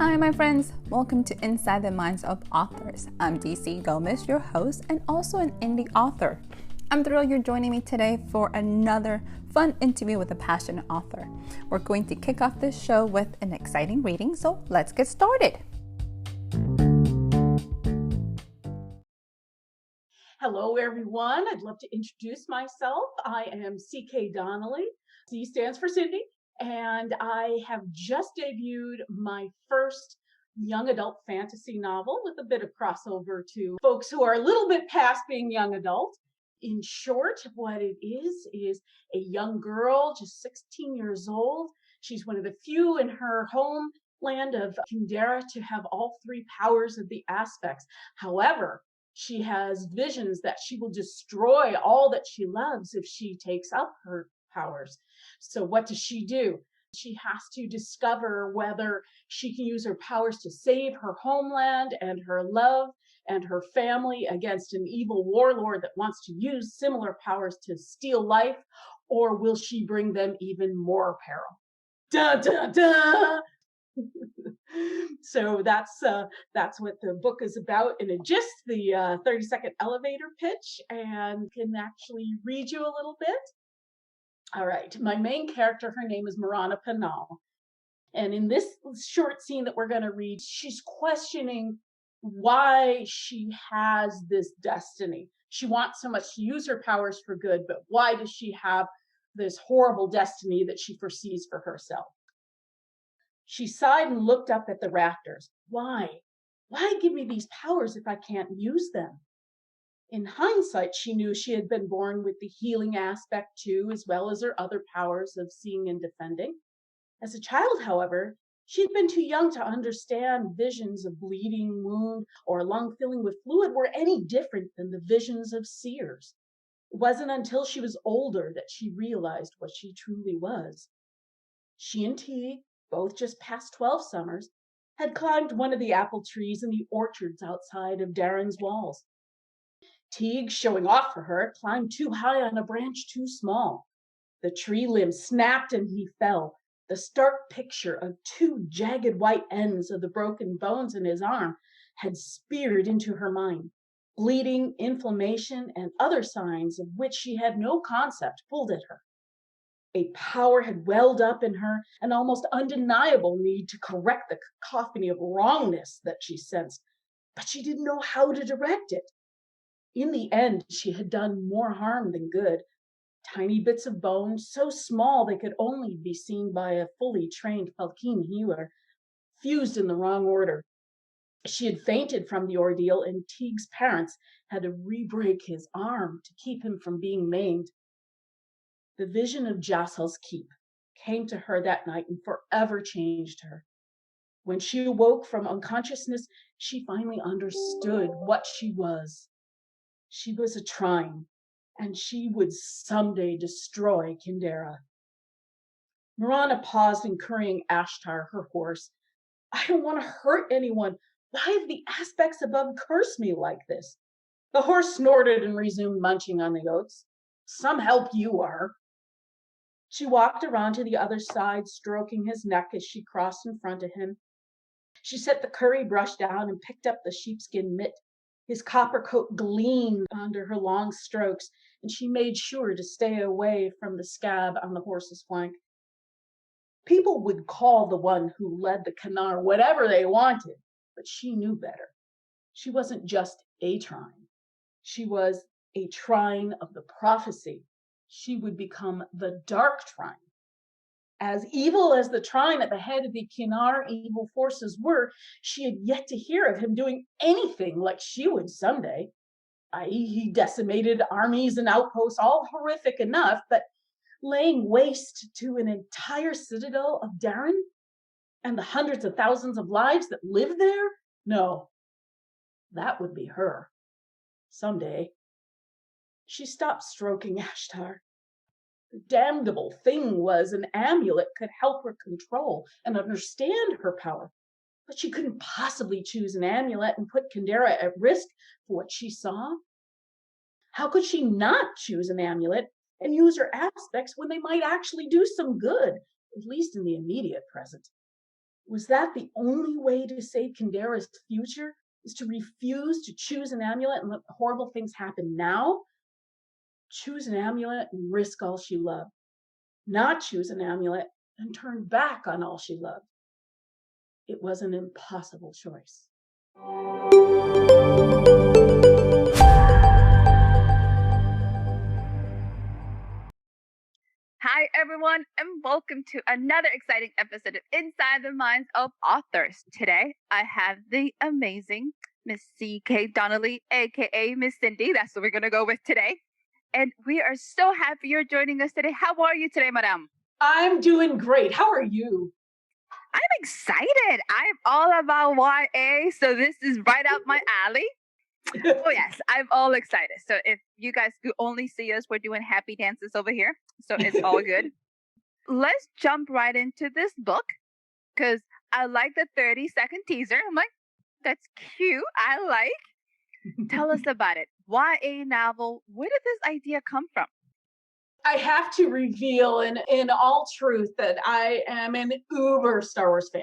Hi, my friends. Welcome to Inside the Minds of Authors. I'm DC Gomez, your host, and also an indie author. I'm thrilled you're joining me today for another fun interview with a passionate author. We're going to kick off this show with an exciting reading, so let's get started. Hello, everyone. I'd love to introduce myself. I am C.K. Donnelly. C stands for Cindy, and I have just debuted my first young adult fantasy novel with a bit of crossover to folks who are a little bit past being young adult. In short, what it is a young girl, just 16 years old. She's one of the few in her homeland of Kundera to have all three powers of the aspects. However, she has visions that she will destroy all that she loves if she takes up her powers. So what does she do? She has to discover whether she can use her powers to save her homeland and her love and her family against an evil warlord that wants to use similar powers to steal life, or will she bring them even more peril? Dun, dun, dun! So that's what the book is about in a gist, the 30-second elevator pitch, and can actually read you a little bit. All right, my main character, her name is Marana Panal. And in this short scene that we're going to read, she's questioning why she has this destiny. She wants so much to use her powers for good, but why does she have this horrible destiny that she foresees for herself? She sighed and looked up at the rafters. Why? Why give me these powers if I can't use them? In hindsight, she knew she had been born with the healing aspect too, as well as her other powers of seeing and defending. As a child, however, she had been too young to understand visions of bleeding wound or lung filling with fluid were any different than the visions of seers. It wasn't until she was older that she realized what she truly was. She and Teague, both just past 12 summers, had climbed one of the apple trees in the orchards outside of Darren's walls. Teague, showing off for her, climbed too high on a branch too small. The tree limb snapped and he fell. The stark picture of two jagged white ends of the broken bones in his arm had speared into her mind. Bleeding, inflammation, and other signs of which she had no concept pulled at her. A power had welled up in her, an almost undeniable need to correct the cacophony of wrongness that she sensed, but she didn't know how to direct it. In the end, she had done more harm than good. Tiny bits of bone, so small they could only be seen by a fully trained Falcine healer, fused in the wrong order. She had fainted from the ordeal, and Teague's parents had to re-break his arm to keep him from being maimed. The vision of Jassel's Keep came to her that night and forever changed her. When she awoke from unconsciousness, she finally understood what she was. She was a Trine, and she would someday destroy Kundera. Marana paused, encouraging Ashtar, her horse. I don't want to hurt anyone. Why have the aspects above cursed me like this? The horse snorted and resumed munching on the oats. Some help you are. She walked around to the other side, stroking his neck as she crossed in front of him. She set the curry brush down and picked up the sheepskin mitt. His copper coat gleamed under her long strokes, and she made sure to stay away from the scab on the horse's flank. People would call the one who led the Canar whatever they wanted, but she knew better. She wasn't just a Trine. She was a Trine of the prophecy. She would become the Dark Trine. As evil as the Trine at the head of the Kinar evil forces were, she had yet to hear of him doing anything like she would someday. I.e., he decimated armies and outposts, all horrific enough, but laying waste to an entire citadel of Darren and the hundreds of thousands of lives that live there? No, that would be her. Someday. She stopped stroking Ashtar. The damnable thing was an amulet could help her control and understand her power, but she couldn't possibly choose an amulet and put Kundera at risk for what she saw. How could she not choose an amulet and use her aspects when they might actually do some good, at least in the immediate present? Was that the only way to save Kindera's future? Is to refuse to choose an amulet and let horrible things happen now? Choose an amulet and risk all she loved. Not choose an amulet and turn back on all she loved. It was an impossible choice. Hi, everyone, and welcome to another exciting episode of Inside the Minds of Authors. Today, I have the amazing Miss C.K. Donnelly, aka Miss Cindy. That's what we're going to go with today. And we are so happy you're joining us today. How are you today, madam? I'm doing great. How are you? I'm excited. I'm all about YA, so this is right up my alley. Oh, yes, I'm all excited. So if you guys could only see us, we're doing happy dances over here. So it's all good. Let's jump right into this book because I like the 30-second teaser. I'm like, that's cute. I like. Tell us about it. YA novel. Where did this idea come from? I have to reveal in all truth that I am an uber Star Wars fan.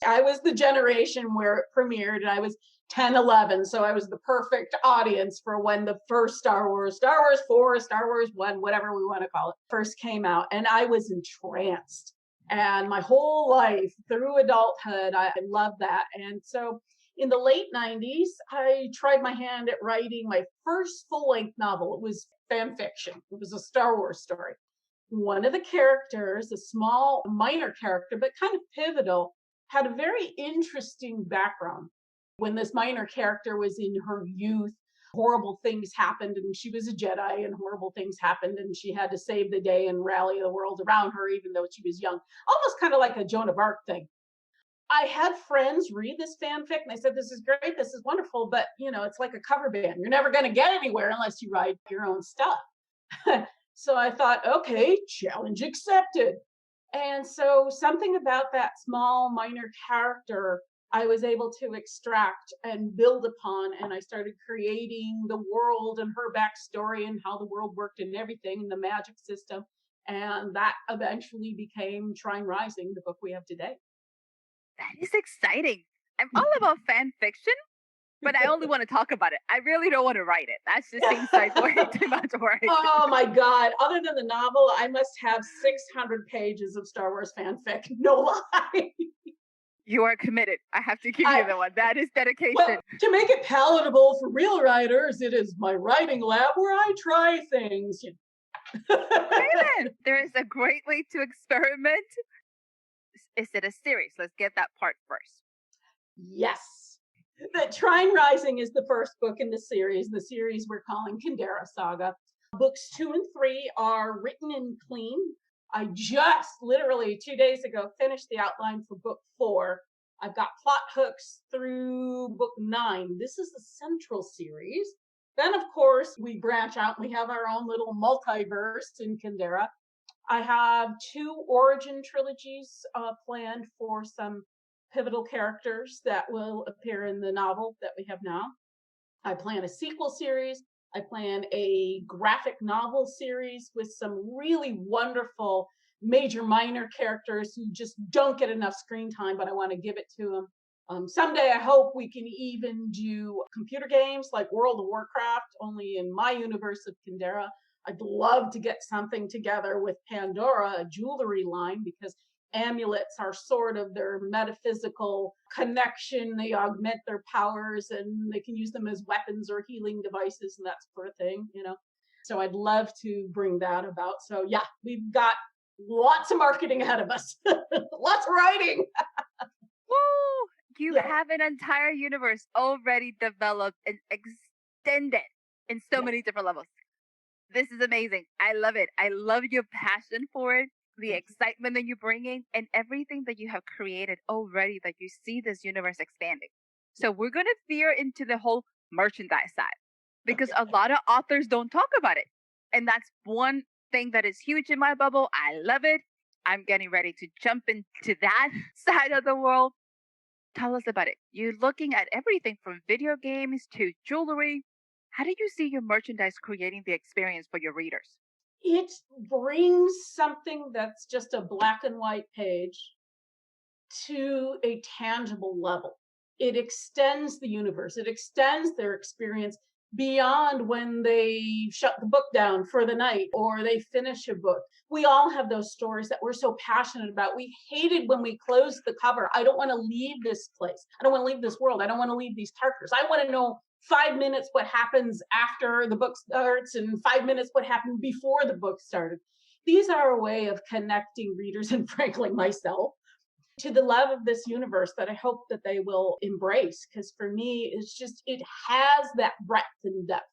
I was the generation where it premiered, and I was 10, 11. So I was the perfect audience for when the first Star Wars 4, Star Wars 1, whatever we want to call it, first came out. And I was entranced. And my whole life through adulthood, I loved that. And so in the late 90s, I tried my hand at writing my first full length novel. It was fan fiction, it was a Star Wars story. One of the characters, a small minor character, but kind of pivotal, had a very interesting background. When this minor character was in her youth, horrible things happened, and she was a Jedi, and horrible things happened, and she had to save the day and rally the world around her, even though she was young. Almost kind of like a Joan of Arc thing. I had friends read this fanfic and they said, this is great, this is wonderful, but it's like a cover band. You're never going to get anywhere unless you write your own stuff. So I thought, okay, challenge accepted. And so something about that small minor character I was able to extract and build upon. And I started creating the world and her backstory and how the world worked and everything, and the magic system. And that eventually became Shrine Rising, the book we have today. That is exciting. I'm all about fan fiction, but I only want to talk about it. I really don't want to write it. That just seems like way too much work. Oh my God. Other than the novel, I must have 600 pages of Star Wars fanfic. No lie. You are committed. I have to give you the one. That is dedication. Well, to make it palatable for real writers, it is my writing lab where I try things. Okay, there is a great way to experiment. Is it a series? Let's get that part first. Yes. The Shrine Rising is the first book in the series we're calling Kindera Saga. Books 2 and 3 are written in clean. I just literally 2 days ago finished the outline for book 4. I've got plot hooks through book 9. This is the central series. Then, of course, we branch out and we have our own little multiverse in Kindera. I have 2 origin trilogies planned for some pivotal characters that will appear in the novel that we have now. I plan a sequel series. I plan a graphic novel series with some really wonderful major minor characters who just don't get enough screen time, but I want to give it to them. Someday I hope we can even do computer games like World of Warcraft, only in my universe of Kindera. I'd love to get something together with Pandora, a jewelry line, because amulets are sort of their metaphysical connection. They augment their powers and they can use them as weapons or healing devices and that sort of thing. So I'd love to bring that about. So yeah, we've got lots of marketing ahead of us. Lots of writing. Woo! You have an entire universe already developed and extended in so many different levels. This is amazing. I love it. I love your passion for it, the excitement that you're bringing, and everything that you have created already that you see this universe expanding. So we're going to veer into the whole merchandise side because a lot of authors don't talk about it. And that's one thing that is huge in my bubble. I love it. I'm getting ready to jump into that side of the world. Tell us about it. You're looking at everything from video games to jewelry. How do you see your merchandise creating the experience for your readers? It brings something that's just a black and white page to a tangible level. It extends the universe, it extends their experience beyond when they shut the book down for the night or they finish a book. We all have those stories that we're so passionate about. We hated when we closed the cover. I don't want to leave this place. I don't want to leave this world. I don't want to leave these characters. I want to know 5 minutes what happens after the book starts and 5 minutes what happened before the book started. These are a way of connecting readers and frankly myself to the love of this universe that I hope that they will embrace. Because for me, it's just, it has that breadth and depth.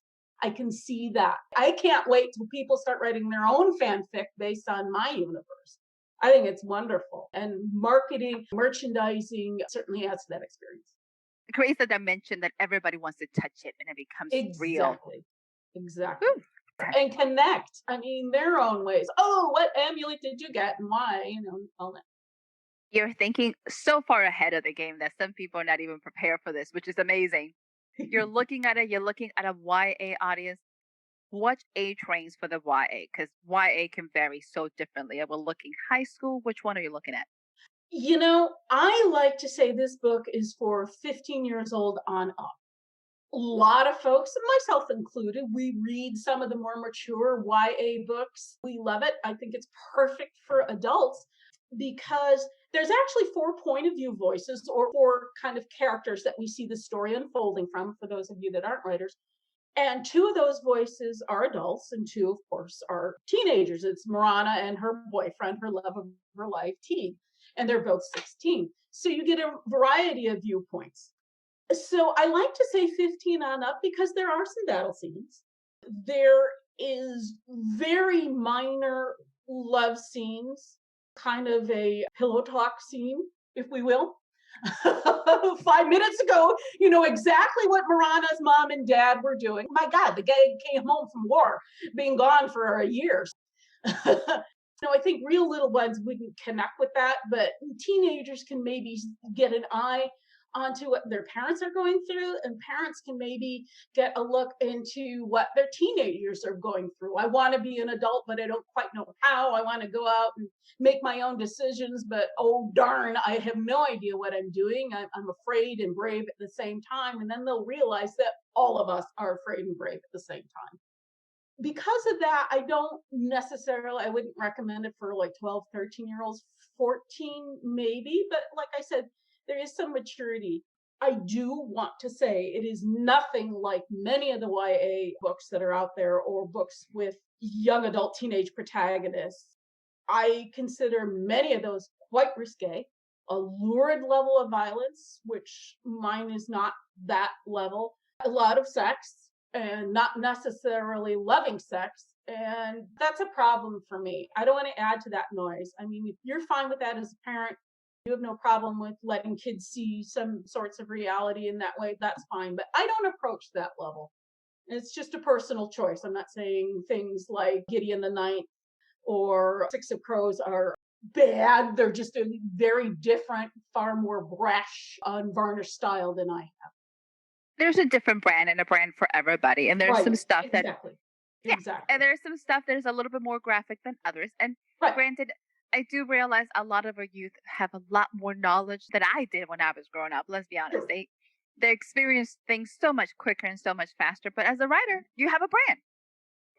I can see that. I can't wait till people start writing their own fanfic based on my universe. I think it's wonderful. And marketing, merchandising certainly adds to that experience. It creates a dimension that everybody wants to touch it and it becomes real. Exactly. Whew. And connect. I mean, their own ways. Oh, what amulet did you get and why? All that. You're thinking so far ahead of the game that some people are not even prepared for this, which is amazing. You're looking at a YA audience. What age range for the YA? Because YA can vary so differently. Are we looking high school? Which one are you looking at? I like to say this book is for 15 years old on up. A lot of folks, myself included, we read some of the more mature YA books. We love it. I think it's perfect for adults because there's actually 4 point-of-view voices or 4 kind of characters that we see the story unfolding from, for those of you that aren't writers. And 2 of those voices are adults, and 2, of course, are teenagers. It's Marana and her boyfriend, her love of her life, Teague, and they're both 16. So you get a variety of viewpoints. So I like to say 15 on up because there are some battle scenes. There is very minor love scenes, kind of a pillow talk scene, if we will. 5 minutes ago, you know exactly what Marana's mom and dad were doing. My God, the guy came home from war, being gone for a year. I think real little ones wouldn't connect with that, but teenagers can maybe get an eye onto what their parents are going through, and parents can maybe get a look into what their teenagers are going through. I want to be an adult, but I don't quite know how. I want to go out and make my own decisions, but oh darn, I have no idea what I'm doing. I'm afraid and brave at the same time. And then they'll realize that all of us are afraid and brave at the same time. Because of that, I wouldn't recommend it for like 12, 13-year-olds, 14 maybe, but like I said, there is some maturity. I do want to say it is nothing like many of the YA books that are out there or books with young adult teenage protagonists. I consider many of those quite risque, a lurid level of violence, which mine is not that level, a lot of sex, and not necessarily loving sex. And that's a problem for me. I don't want to add to that noise. I mean, if you're fine with that as a parent, you have no problem with letting kids see some sorts of reality in that way, that's fine. But I don't approach that level. It's just a personal choice. I'm not saying things like Gideon the Ninth or Six of Crows are bad. They're just a very different, far more brash, unvarnished style than I have. There's a different brand and a brand for everybody. And there's some stuff exactly. And there's some stuff that is a little bit more graphic than others. And granted, I do realize a lot of our youth have a lot more knowledge than I did when I was growing up. Let's be honest. Sure. They experience things so much quicker and so much faster. But as a writer, you have a brand.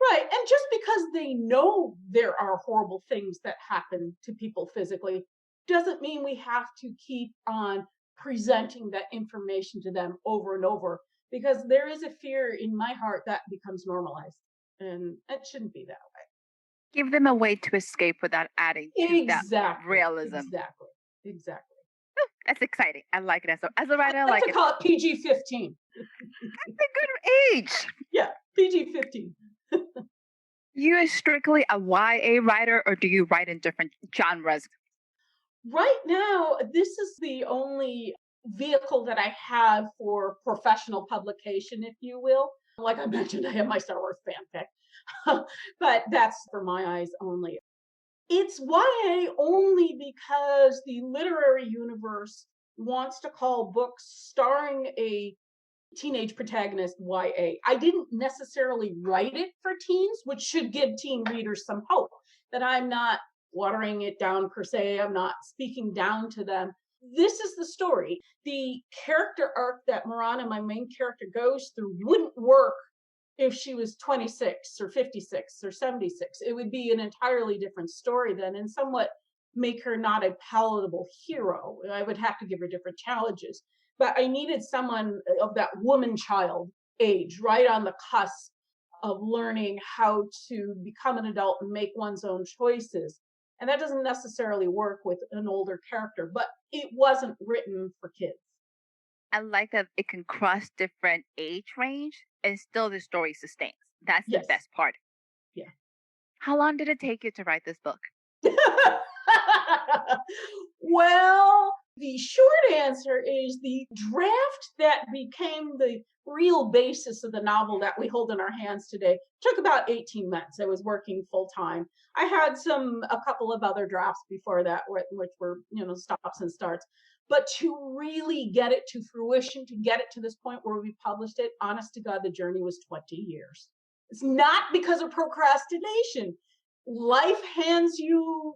Right. And just because they know there are horrible things that happen to people physically doesn't mean we have to keep on presenting that information to them over and over, because there is a fear in my heart that becomes normalized, and it shouldn't be that way. Give them a way to escape without adding to that realism. Exactly. That's exciting. I like it. As a writer, I like it. Call it PG-15. That's a good age. Yeah, PG-15. You are strictly a YA writer, or do you write in different genres? Right now, this is the only vehicle that I have for professional publication, if you will. Like I mentioned, I have my Star Wars fanfic, but that's for my eyes only. It's YA only because the literary universe wants to call books starring a teenage protagonist YA. I didn't necessarily write it for teens, which should give teen readers some hope that I'm not watering it down per se. I'm not speaking down to them. This is the story. The character arc that Marana, my main character, goes through wouldn't work if she was 26 or 56 or 76. It would be an entirely different story then, and somewhat make her not a palatable hero. I would have to give her different challenges. But I needed someone of that woman child age, right on the cusp of learning how to become an adult and make one's own choices. And that doesn't necessarily work with an older character, but it wasn't written for kids. I like that it can cross different age range and still the story sustains. That's the Yes. best part. Yeah. How long did it take you to write this book? Well, the short answer is the draft that became the real basis of the novel that we hold in our hands today took about 18 months. I was working full time. I had a couple of other drafts before that, which were, stops and starts. But to really get it to fruition, to get it to this point where we published it, honest to God, the journey was 20 years. It's not because of procrastination. Life hands you,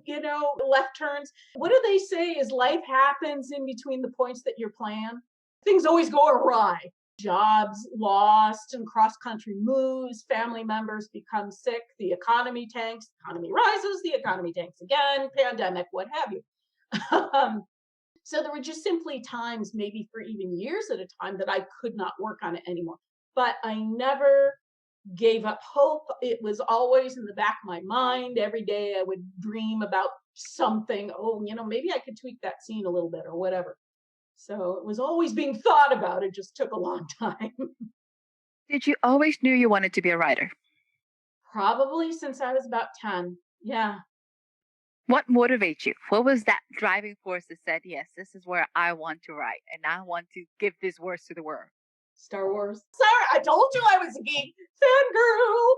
left turns. What do they say is life happens in between the points that you plan? Things always go awry. Jobs lost and cross country moves, family members become sick, the economy tanks, economy rises, the economy tanks again, pandemic, what have you. So there were just simply times, maybe for even years at a time, that I could not work on it anymore. But I never gave up hope. It was always in the back of my mind. Every day I would dream about something. Oh, maybe I could tweak that scene a little bit or whatever. So it was always being thought about. It just took a long time. Did you always knew you wanted to be a writer? Probably since I was about 10. Yeah. What motivates you? What was that driving force that said, yes, this is where I want to write and I want to give this words to the world? Star Wars. Sorry, I told you I was a geek. Fangirl.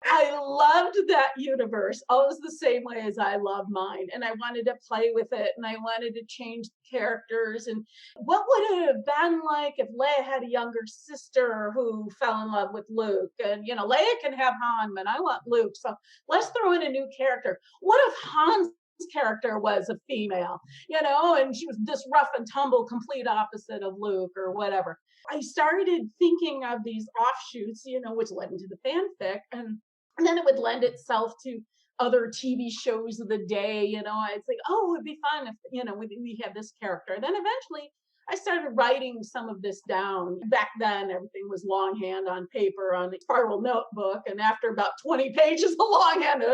I loved that universe always the same way as I love mine. And I wanted to play with it and I wanted to change characters. And what would it have been like if Leia had a younger sister who fell in love with Luke? And, Leia can have Han, but I want Luke. So let's throw in a new character. What if Han's character was a female, and she was this rough and tumble, complete opposite of Luke or whatever? I started thinking of these offshoots, which led into the fanfic. And then it would lend itself to other TV shows of the day. It's like, oh, it'd be fun if, we had this character. Then eventually I started writing some of this down. Back then, everything was longhand on paper on a spiral notebook. And after about 20 pages of longhand,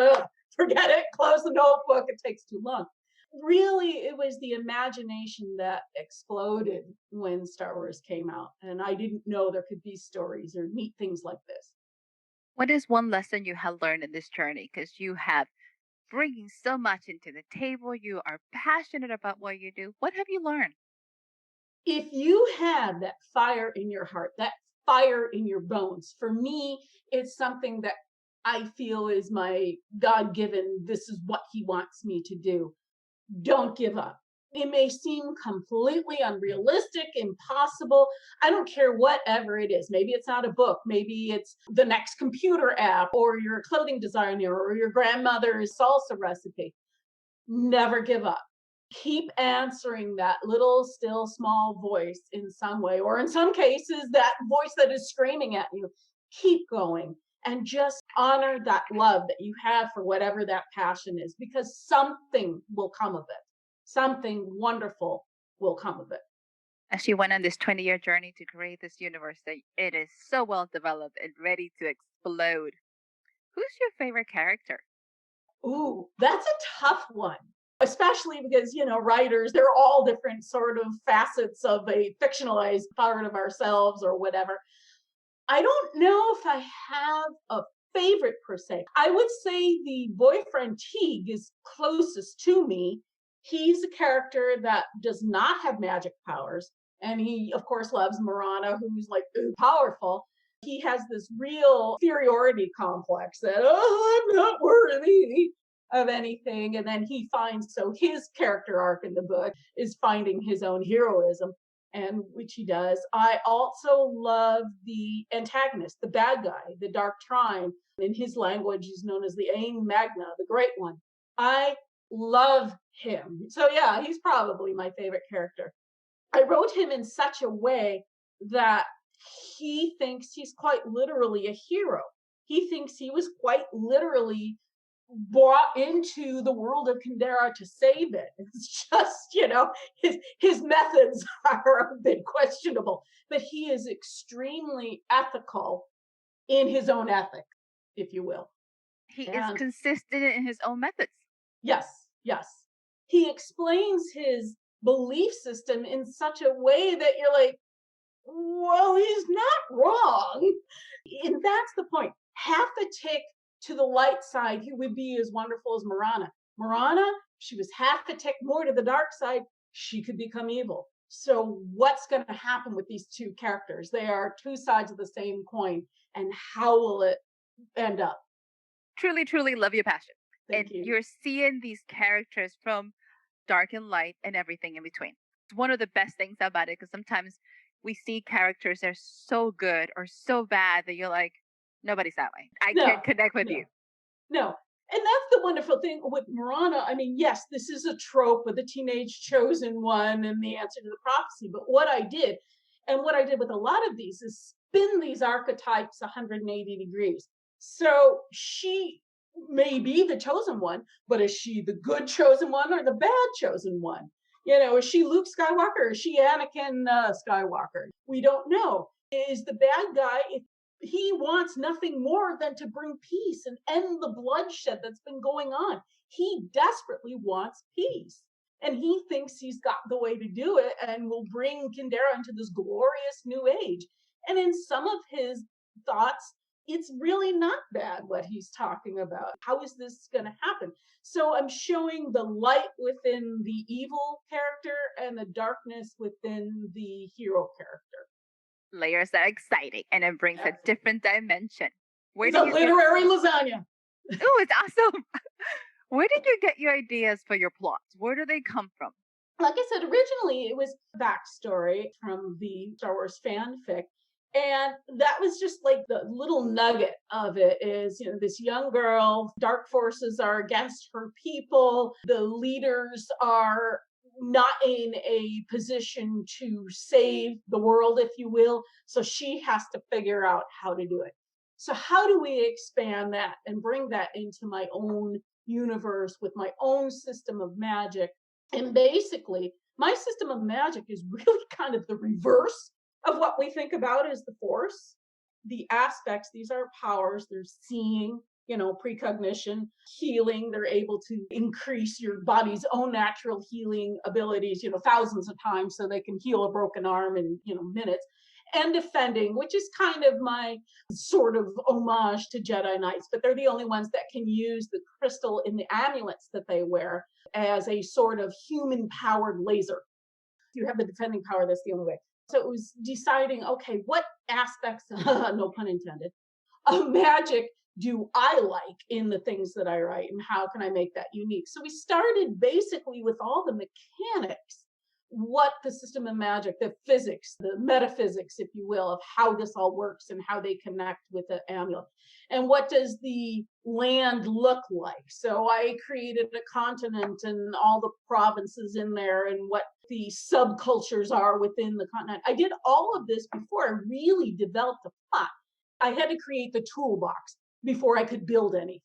forget it, close the notebook, it takes too long. Really, it was the imagination that exploded when Star Wars came out. And I didn't know there could be stories or neat things like this. What is one lesson you have learned in this journey? Because you have bringing so much into the table. You are passionate about what you do. What have you learned? If you have that fire in your heart, that fire in your bones, for me, it's something that I feel is my God given, this is what He wants me to do. Don't give up. It may seem completely unrealistic, impossible. I don't care whatever it is. Maybe it's not a book. Maybe it's the next computer app or your clothing designer or your grandmother's salsa recipe. Never give up. Keep answering that little, still, small voice in some way, or in some cases, that voice that is screaming at you. Keep going and just honor that love that you have for whatever that passion is, because something will come of it. Something wonderful will come of it. As you went on this 20-year journey to create this universe that it is so well developed and ready to explode, who's your favorite character? Ooh, that's a tough one. Especially because, writers, they're all different sort of facets of a fictionalized part of ourselves or whatever. I don't know if I have a favorite per se. I would say the boyfriend Teague is closest to me. He's a character that does not have magic powers. And he, of course, loves Marana, who's like powerful. He has this real inferiority complex that, oh, I'm not worthy of anything. And then so his character arc in the book is finding his own heroism, and which he does. I also love the antagonist, the bad guy, the Dark Trine. In his language, he's known as the Ain Magna, the Great One. I love him. So yeah, he's probably my favorite character. I wrote him in such a way that he thinks he's quite literally a hero. He thinks he was quite literally brought into the world of Kandera to save it. It's just, his methods are a bit questionable, but he is extremely ethical in his own ethics, if you will. He is And consistent in his own methods. yes, yes. He explains his belief system in such a way that you're like, well, he's not wrong. And that's the point. Half a tick to the light side, he would be as wonderful as Marana. Marana, she was half a tick more to the dark side, she could become evil. So what's going to happen with these two characters? They are two sides of the same coin. And how will it end up? Truly, truly love your passion. Thank And you. you're seeing these characters from dark and light and everything in between. It's one of the best things about it, because sometimes we see characters that are so good or so bad that you're like, nobody's that way. I can't connect with you. No. And that's the wonderful thing with Marana. I mean, yes, this is a trope with the teenage chosen one and the answer to the prophecy. But what I did with a lot of these is spin these archetypes 180 degrees. So she may be the chosen one, but is she the good chosen one or the bad chosen one? Is she Luke Skywalker? Is she Anakin Skywalker? We don't know. Is the bad guy, if he wants nothing more than to bring peace and end the bloodshed that's been going on. He desperately wants peace. And he thinks he's got the way to do it and will bring Kandera into this glorious new age. And in some of his thoughts, it's really not bad what he's talking about. How is this going to happen? So I'm showing the light within the evil character and the darkness within the hero character. Layers are exciting, and it brings a different dimension. It's a literary lasagna. Oh, it's awesome. Where did you get your ideas for your plots? Where do they come from? Like I said, originally it was backstory from the Star Wars fanfic. And that was just like the little nugget of it is, this young girl, dark forces are against her people. The leaders are not in a position to save the world, if you will. So she has to figure out how to do it. So how do we expand that and bring that into my own universe with my own system of magic? And basically, my system of magic is really kind of the reverse of what we think about as the Force. The aspects, these are powers, they're seeing, precognition, healing. They're able to increase your body's own natural healing abilities, thousands of times so they can heal a broken arm in, minutes. And defending, which is kind of my sort of homage to Jedi Knights, but they're the only ones that can use the crystal in the amulets that they wear as a sort of human-powered laser. You have the defending power, that's the only way. So it was deciding, okay, what aspects, no pun intended, of magic do I like in the things that I write, and how can I make that unique? So we started basically with all the mechanics, what the system of magic, the physics, the metaphysics, if you will, of how this all works and how they connect with the amulet. And what does the land look like? So I created a continent and all the provinces in there and what the subcultures are within the continent. I did all of this before I really developed a plot. I had to create the toolbox before I could build anything.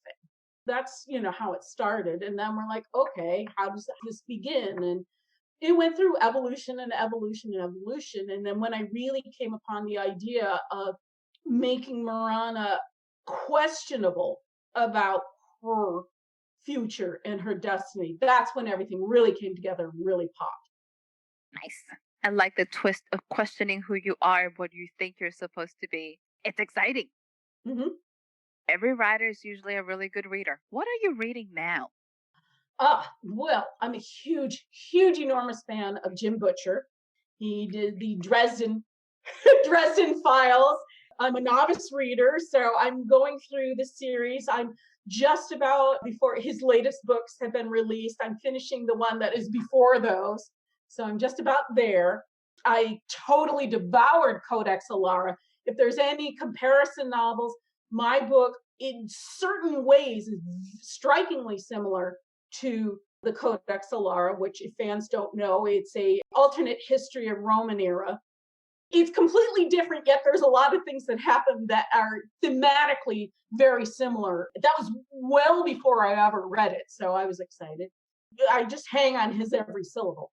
That's, how it started. And then we're like, okay, how does this begin? And it went through evolution and evolution and evolution. And then when I really came upon the idea of making Marana questionable about her future and her destiny, that's when everything really came together and really popped. Nice. I like the twist of questioning who you are, what you think you're supposed to be. It's exciting. Mm-hmm. Every writer is usually a really good reader. What are you reading now? Well, I'm a huge, huge, enormous fan of Jim Butcher. He did the Dresden Files. I'm a novice reader, so I'm going through the series. I'm just about before his latest books have been released. I'm finishing the one that is before those. So I'm just about there. I totally devoured Codex Alara. If there's any comparison novels, my book in certain ways is strikingly similar to the Codex Alara, which if fans don't know, it's a alternate history of Roman era. It's completely different, yet there's a lot of things that happen that are thematically very similar. That was well before I ever read it, so I was excited. I just hang on his every syllable.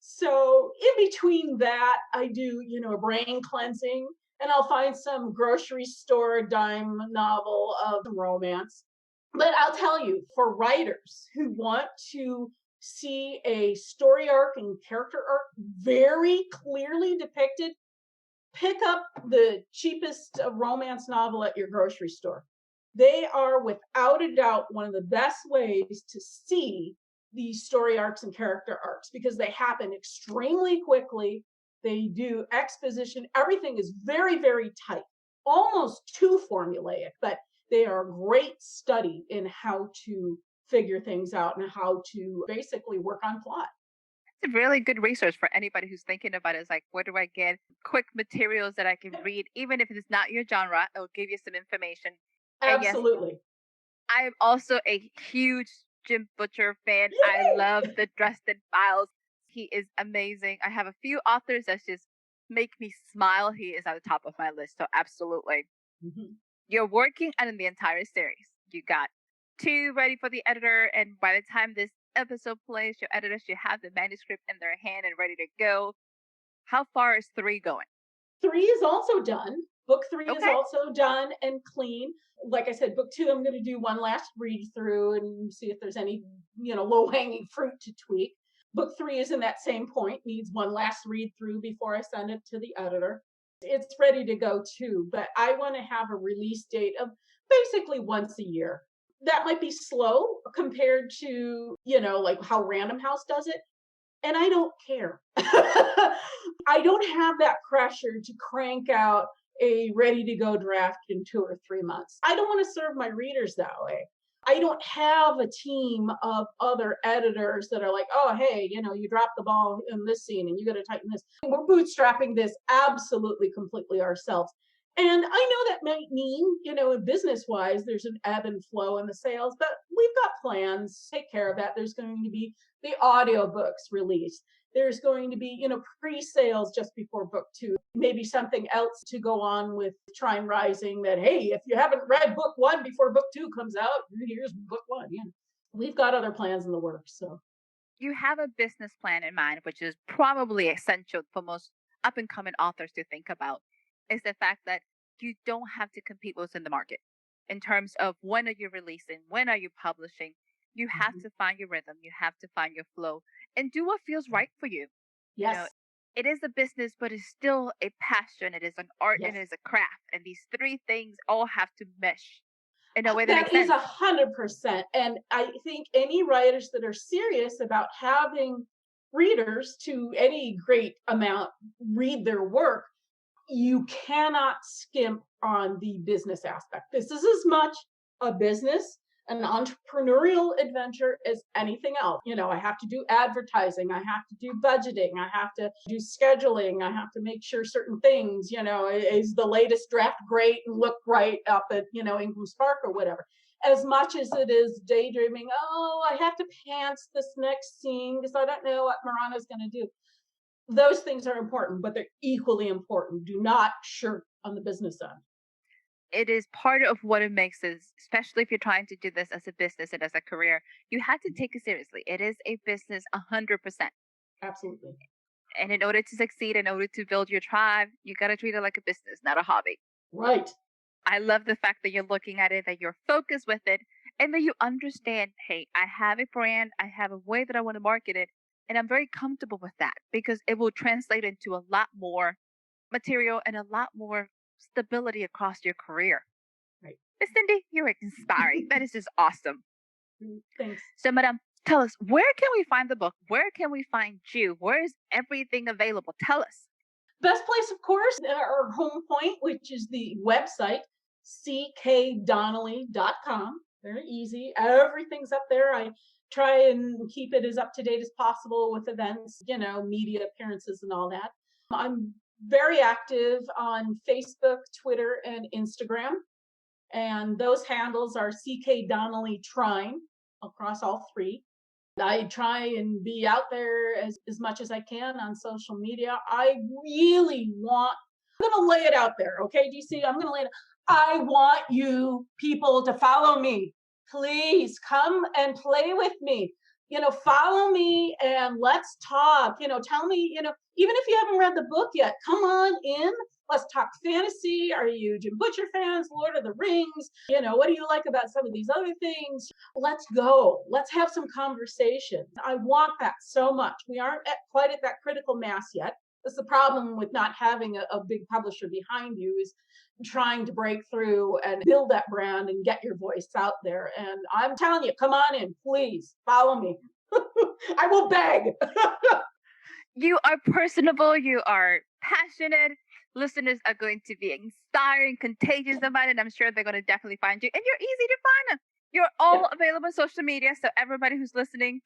So in between that, I do, a brain cleansing, and I'll find some grocery store dime novel of romance. But I'll tell you, for writers who want to see a story arc and character arc very clearly depicted, pick up the cheapest romance novel at your grocery store. They are without a doubt one of the best ways to see these story arcs and character arcs because they happen extremely quickly. They do exposition. Everything is very, very tight, almost too formulaic, but they are a great study in how to figure things out and how to basically work on plot. It's a really good resource for anybody who's thinking about it. It's like, where do I get quick materials that I can read? Even if it's not your genre, it'll give you some information. And yes, Absolutely. I am also a huge Jim Butcher fan. I Yay! love the Dresden Files. He is amazing. I have a few authors that just make me smile. He is at the top of my list. So absolutely. Mhm. You're working on the entire series. You got 2 ready for the editor, and by the time this episode plays, your editors should have the manuscript in their hand and ready to go. How far is 3 going? 3 is also done. Book 3 is Okay. also done and clean. Like I said, book 2, I'm going to do one last read through and see if there's any, low hanging fruit to tweak. Book 3 is in that same point, needs one last read through before I send it to the editor. It's ready to go too, but I want to have a release date of basically once a year. That might be slow compared to, like how Random House does it. And I don't care. I don't have that pressure to crank out a ready to go draft in 2 or 3 months. I don't want to serve my readers that way. I don't have a team of other editors that are like, oh, hey, you dropped the ball in this scene and you got to tighten this. We're bootstrapping this absolutely completely ourselves. And I know that might mean, business wise, there's an ebb and flow in the sales, but we've got plans to take care of that. There's going to be the audiobooks released. There's going to be, pre-sales just before book 2. Maybe something else to go on with Trine Rising that, hey, if you haven't read book 1 before book 2 comes out, here's book 1. Yeah. We've got other plans in the works. So You have a business plan in mind, which is probably essential for most up and coming authors to think about, is the fact that you don't have to compete with what's in the market in terms of when are you releasing, when are you publishing. You have to find your rhythm, you have to find your flow, and do what feels right for you. You know, yes. it is a business, but it's still a passion. It is an art and Yes. it is a craft. And these 3 things all have to mesh in a way that makes That is sense. 100%. And I think any writers that are serious about having readers to any great amount read their work, you cannot skimp on the business aspect. This is as much a business, an entrepreneurial adventure as anything else. I have to do advertising, I have to do budgeting, I have to do scheduling, I have to make sure certain things, is the latest draft great and look right up at, Ingram Spark or whatever. As much as it is daydreaming, oh, I have to pants this next scene because I don't know what Marana's going to do. Those things are important, but they're equally important. Do not shirk on the business end. It is part of what it makes this, especially if you're trying to do this as a business and as a career, you have to take it seriously. It is a business 100%. Absolutely. And in order to succeed, in order to build your tribe, you got to treat it like a business, not a hobby. Right. I love the fact that you're looking at it, that you're focused with it, and that you understand, hey, I have a brand, I have a way that I want to market it, and I'm very comfortable with that because it will translate into a lot more material and a lot more stability across your career. Right. Miss Cindy, you're inspiring. That is just awesome. Thanks. So, Madame, tell us, where can we find the book? Where can we find you? Where is everything available? Tell us. Best place, of course, our home point, which is the website, ckdonnelly.com. Very easy. Everything's up there. I try and keep it as up to date as possible with events, media appearances and all that. I'm very active on Facebook, Twitter, and Instagram. And those handles are CK Donnelly Trine across all three. I try and be out there as much as I can on social media. I really want, I'm going to lay it out there. Okay, DC, I'm going to lay it. I want you people to follow me. Please come and play with me. Follow me and let's talk. Tell me, even if you haven't read the book yet, come on in. Let's talk fantasy. Are you Jim Butcher fans? Lord of the Rings? What do you like about some of these other things? Let's go. Let's have some conversation. I want that so much. We aren't quite at that critical mass yet. That's the problem with not having a big publisher behind you, is trying to break through and build that brand and get your voice out there. And I'm telling you, come on in, please follow me. I will beg. You are personable. You are passionate. Listeners are going to be inspiring, contagious about it. I'm sure they're going to definitely find you. And you're easy to find. You're all available on social media. So everybody who's listening,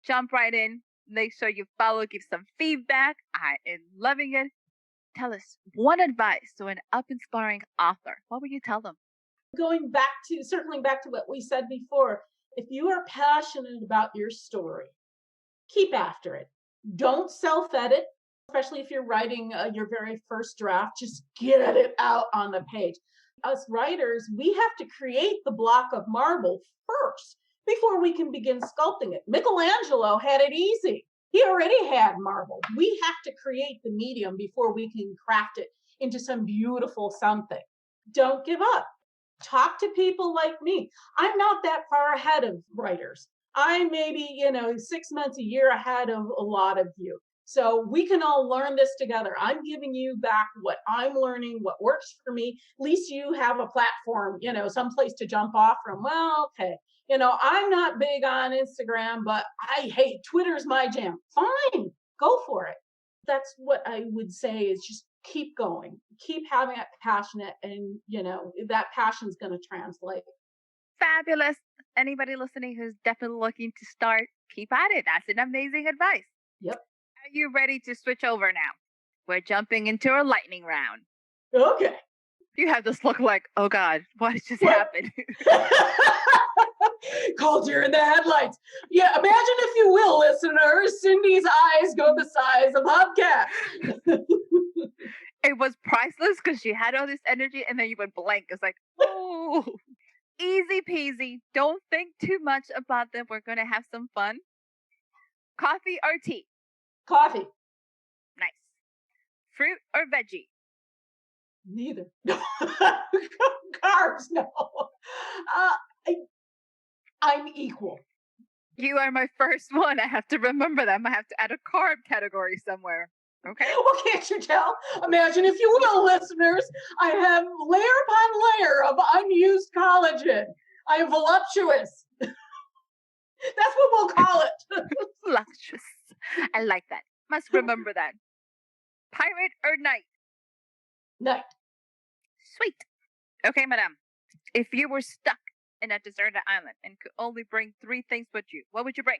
jump right in. Make sure you follow, give some feedback. I am loving it. Tell us one advice to an up-inspiring author. What would you tell them? Circling back to what we said before, if you are passionate about your story, keep after it. Don't self-edit, especially if you're writing your very first draft. Just get it out on the page. Us writers, we have to create the block of marble first before we can begin sculpting it. Michelangelo had it easy. He already had marble. We have to create the medium before we can craft it into some beautiful something. Don't give up. Talk to people like me. I'm not that far ahead of writers. I maybe, 6 months, a year ahead of a lot of you. So we can all learn this together. I'm giving you back what I'm learning, what works for me. At least you have a platform, someplace to jump off from. Well, okay. I'm not big on Instagram, but Twitter's my jam. Fine, go for it. That's what I would say, is just keep going, keep having it passionate, and that passion's going to translate. Fabulous. Anybody listening who's definitely looking to start, keep at it. That's an amazing advice. Yep. Are you ready to switch over now? We're jumping into our lightning round. Okay. You have this look like, oh God, what just happened? Culture in the headlights. Yeah, imagine, if you will, listeners, Cindy's eyes go the size of hubcaps. It was priceless because she had all this energy and then you went blank. It's like, oh, easy peasy. Don't think too much about them. We're going to have some fun. Coffee or tea? Coffee. Nice. Fruit or veggie? Neither. Carbs, no. I'm equal. You are my first one. I have to remember them. I have to add a carb category somewhere. Okay. Well, can't you tell? Imagine, if you will, listeners, I have layer upon layer of unused collagen. I am voluptuous. That's what we'll call it. Voluptuous. I like that. Must remember that. Pirate or knight? Knight. Sweet. Okay, madam. If you were stuck in a deserted island and could only bring 3 things with you, what would you bring?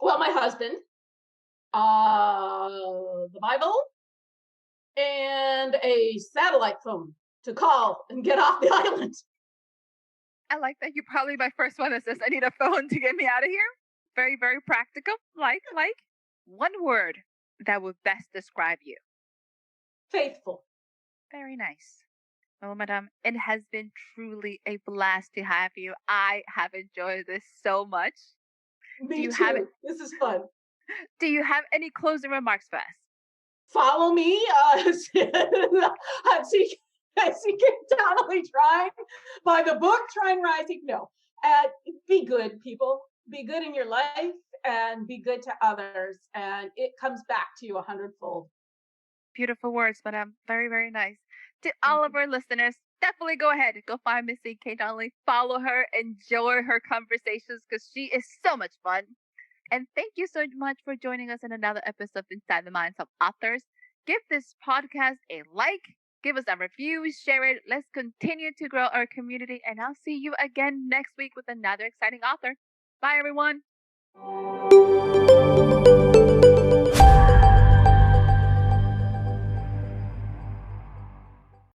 Well, my husband, the Bible, and a satellite phone to call and get off the island. I like that. You're probably my first one that says, I need a phone to get me out of here. Very, very practical. Like. One word that would best describe you. Faithful. Very nice. Well, madam, it has been truly a blast to have you. I have enjoyed this so much. Me too. This is fun. Do you have any closing remarks for us? Follow me. See Donnelly trying. Buy the book, Trying Rising. No. Be good, people. Be good in your life and be good to others. And it comes back to you 100-fold. Beautiful words, madam. Very, very nice. To all of our listeners, definitely go ahead and go find Missy K. Donnelly. Follow her, enjoy her conversations because she is so much fun. And thank you so much for joining us in another episode of Inside the Minds of Authors. Give this podcast a like, give us a review, share it. Let's continue to grow our community. And I'll see you again next week with another exciting author. Bye, everyone.